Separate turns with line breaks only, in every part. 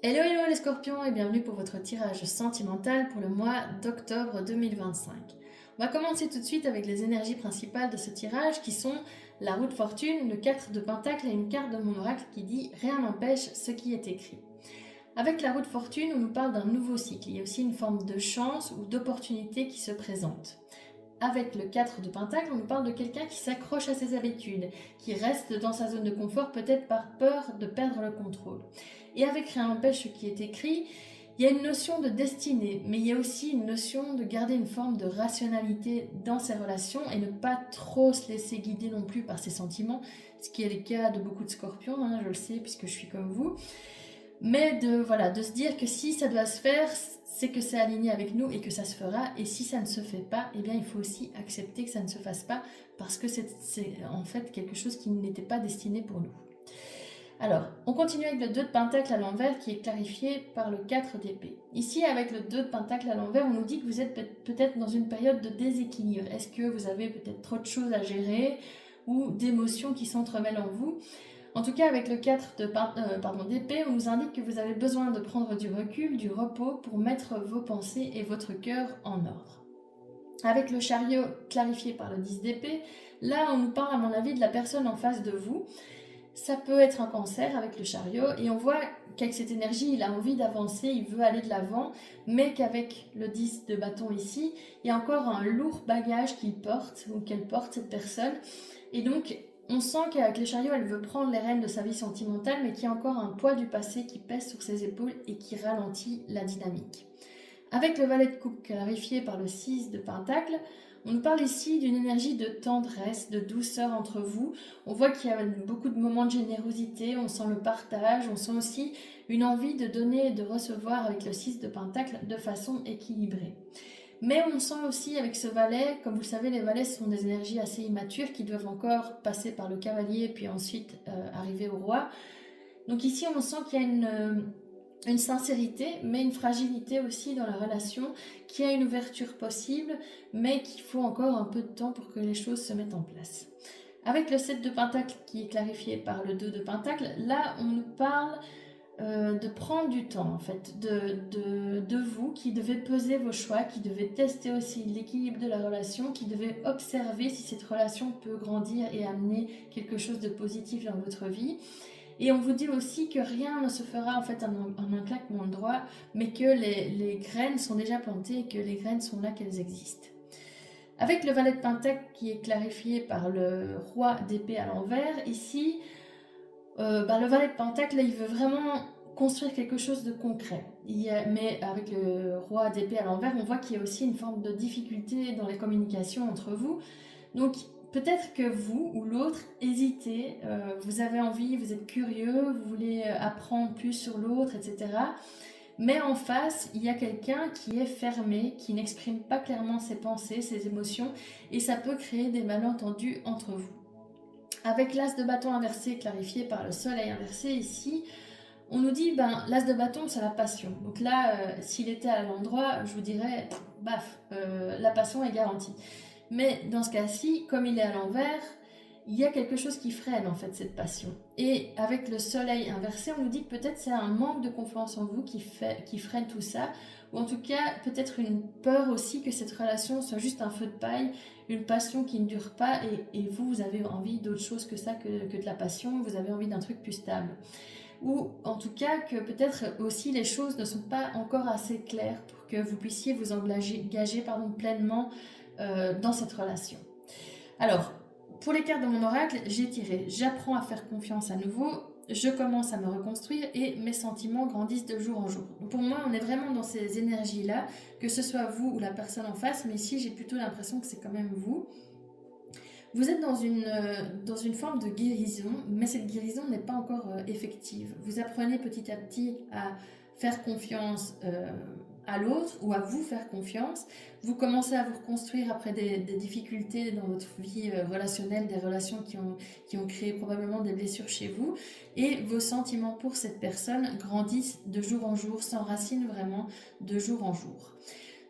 Hello hello les scorpions et bienvenue pour votre tirage sentimental pour le mois d'octobre 2025. On va commencer tout de suite avec les énergies principales de ce tirage qui sont la roue de fortune, le 4 de pentacle et une carte de mon oracle qui dit rien n'empêche ce qui est écrit. Avec la roue de fortune, on nous parle d'un nouveau cycle, il y a aussi une forme de chance ou d'opportunité qui se présente. Avec le 4 de pentacle, on nous parle de quelqu'un qui s'accroche à ses habitudes, qui reste dans sa zone de confort peut-être par peur de perdre le contrôle. Et avec rien n'empêche ce qui est écrit, il y a une notion de destinée, mais il y a aussi une notion de garder une forme de rationalité dans ses relations et ne pas trop se laisser guider non plus par ses sentiments, ce qui est le cas de beaucoup de scorpions, je le sais puisque je suis comme vous. Mais de se dire que si ça doit se faire, c'est que c'est aligné avec nous et que ça se fera. Et si ça ne se fait pas, eh bien il faut aussi accepter que ça ne se fasse pas parce que c'est en fait quelque chose qui n'était pas destiné pour nous. Alors, on continue avec le 2 de pentacle à l'envers qui est clarifié par le 4 d'épée. Ici, avec le 2 de pentacle à l'envers, on nous dit que vous êtes peut-être dans une période de déséquilibre. Est-ce que vous avez peut-être trop de choses à gérer ou d'émotions qui s'entremêlent en vous? En tout cas, avec le 4 d'épée, on nous indique que vous avez besoin de prendre du recul, du repos pour mettre vos pensées et votre cœur en ordre. Avec le chariot clarifié par le 10 d'épée, là on nous parle à mon avis de la personne en face de vous. Ça peut être un cancer avec le chariot et on voit qu'avec cette énergie, il a envie d'avancer, il veut aller de l'avant, mais qu'avec le 10 de bâton ici, il y a encore un lourd bagage qu'il porte ou qu'elle porte cette personne. Et donc, on sent qu'avec les chariots, elle veut prendre les rênes de sa vie sentimentale, mais qu'il y a encore un poids du passé qui pèse sur ses épaules et qui ralentit la dynamique. Avec le valet de coupe clarifié par le 6 de pentacle, on nous parle ici d'une énergie de tendresse, de douceur entre vous. On voit qu'il y a beaucoup de moments de générosité, on sent le partage, on sent aussi une envie de donner et de recevoir avec le 6 de pentacle de façon équilibrée. Mais on sent aussi avec ce valet, comme vous le savez, les valets sont des énergies assez immatures qui doivent encore passer par le cavalier puis ensuite arriver au roi. Donc ici, on sent qu'il y a une sincérité, mais une fragilité aussi dans la relation, qu'il y a une ouverture possible, mais qu'il faut encore un peu de temps pour que les choses se mettent en place. Avec le 7 de pentacle qui est clarifié par le 2 de pentacle, là on nous parle de prendre du temps en fait, de vous qui devez peser vos choix, qui devez tester aussi l'équilibre de la relation, qui devez observer si cette relation peut grandir et amener quelque chose de positif dans votre vie. Et on vous dit aussi que rien ne se fera en fait en un claquement de doigts, mais que les graines sont déjà plantées et que les graines sont là, qu'elles existent. Avec le valet de pentacle qui est clarifié par le roi d'épée à l'envers, ici, le valet de pentacle, il veut vraiment construire quelque chose de concret. Mais avec le roi d'épée à l'envers, on voit qu'il y a aussi une forme de difficulté dans les communications entre vous. Donc peut-être que vous ou l'autre hésitez, vous avez envie, vous êtes curieux, vous voulez apprendre plus sur l'autre, etc. Mais en face, il y a quelqu'un qui est fermé, qui n'exprime pas clairement ses pensées, ses émotions, et ça peut créer des malentendus entre vous. Avec l'as de bâton inversé clarifié par le soleil inversé ici, on nous dit l'as de bâton c'est la passion. Donc là, s'il était à l'endroit, je vous dirais la passion est garantie. Mais dans ce cas-ci, comme il est à l'envers, il y a quelque chose qui freine en fait cette passion. Et avec le soleil inversé, on nous dit que peut-être c'est un manque de confiance en vous qui freine tout ça, ou en tout cas peut-être une peur aussi que cette relation soit juste un feu de paille, une passion qui ne dure pas, et vous avez envie d'autre chose que ça, que de la passion, vous avez envie d'un truc plus stable. Ou en tout cas que peut-être aussi les choses ne sont pas encore assez claires pour que vous puissiez vous engager pleinement dans cette relation. Alors, pour les cartes de mon oracle, j'ai tiré « J'apprends à faire confiance à nouveau »,« Je commence à me reconstruire » et « Mes sentiments grandissent de jour en jour ». Donc pour moi, on est vraiment dans ces énergies-là, que ce soit vous ou la personne en face, mais ici, j'ai plutôt l'impression que c'est quand même vous. Vous êtes dans une forme de guérison, mais cette guérison n'est pas encore effective. Vous apprenez petit à petit à faire confiance à l'autre ou à vous faire confiance. Vous commencez à vous reconstruire après des difficultés dans votre vie relationnelle, des relations qui ont créé probablement des blessures chez vous. Et vos sentiments pour cette personne grandissent de jour en jour, s'enracinent vraiment de jour en jour.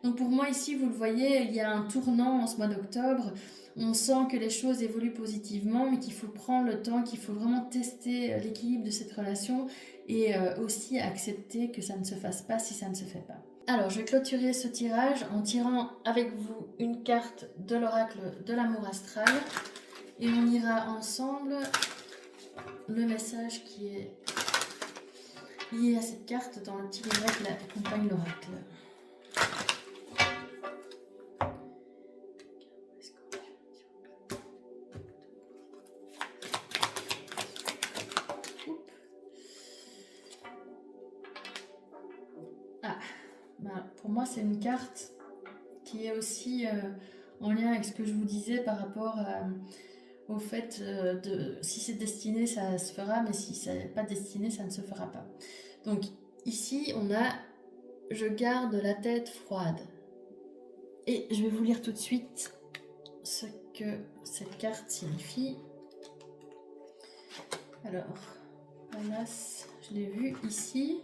Donc pour moi ici, vous le voyez, il y a un tournant en ce mois d'octobre. On sent que les choses évoluent positivement, mais qu'il faut prendre le temps, qu'il faut vraiment tester l'équilibre de cette relation et aussi accepter que ça ne se fasse pas si ça ne se fait pas. Alors, je vais clôturer ce tirage en tirant avec vous une carte de l'oracle de l'amour astral et on ira ensemble le message qui est lié à cette carte dans le petit livret qui accompagne l'oracle. Pour moi, c'est une carte qui est aussi en lien avec ce que je vous disais par rapport au fait de si c'est destiné, ça se fera, mais si c'est pas destiné, ça ne se fera pas. Donc ici, on a « Je garde la tête froide ». Et je vais vous lire tout de suite ce que cette carte signifie. Alors, Pallas, je l'ai vu ici.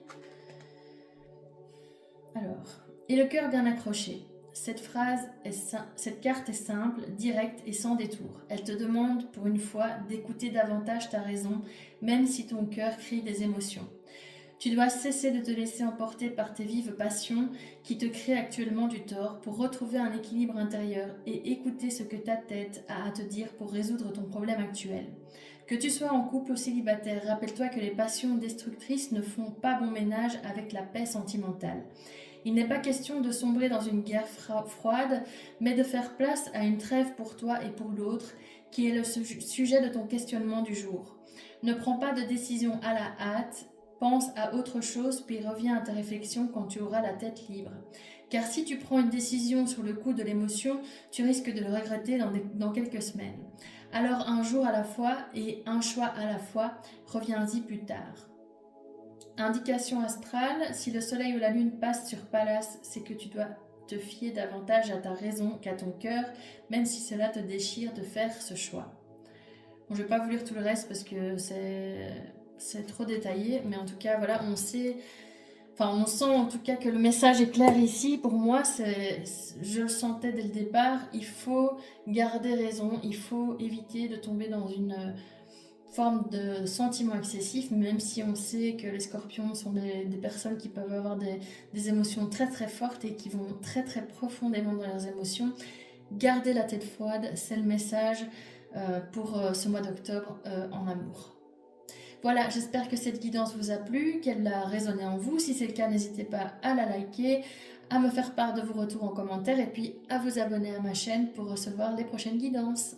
Alors, et le cœur bien accroché. Cette carte est simple, directe et sans détour. Elle te demande pour une fois d'écouter davantage ta raison, même si ton cœur crie des émotions. Tu dois cesser de te laisser emporter par tes vives passions qui te créent actuellement du tort pour retrouver un équilibre intérieur et écouter ce que ta tête a à te dire pour résoudre ton problème actuel. Que tu sois en couple ou célibataire, rappelle-toi que les passions destructrices ne font pas bon ménage avec la paix sentimentale. Il n'est pas question de sombrer dans une guerre froide, mais de faire place à une trêve pour toi et pour l'autre, qui est le sujet de ton questionnement du jour. Ne prends pas de décision à la hâte, pense à autre chose, puis reviens à tes réflexions quand tu auras la tête libre. Car si tu prends une décision sur le coup de l'émotion, tu risques de le regretter dans quelques semaines. Alors un jour à la fois et un choix à la fois, reviens-y plus tard. Indication astrale, si le soleil ou la lune passe sur Pallas, c'est que tu dois te fier davantage à ta raison qu'à ton cœur, même si cela te déchire de faire ce choix. Bon, je ne vais pas vous lire tout le reste parce que c'est trop détaillé, mais en tout cas, voilà, on sent en tout cas que le message est clair ici. Pour moi, je le sentais dès le départ, il faut garder raison, il faut éviter de tomber dans une forme de sentiment excessif, même si on sait que les scorpions sont des personnes qui peuvent avoir des émotions très très fortes et qui vont très très profondément dans leurs émotions. Garder la tête froide, c'est le message pour ce mois d'octobre en amour. Voilà, j'espère que cette guidance vous a plu, qu'elle a résonné en vous. Si c'est le cas, n'hésitez pas à la liker, à me faire part de vos retours en commentaire et puis à vous abonner à ma chaîne pour recevoir les prochaines guidances.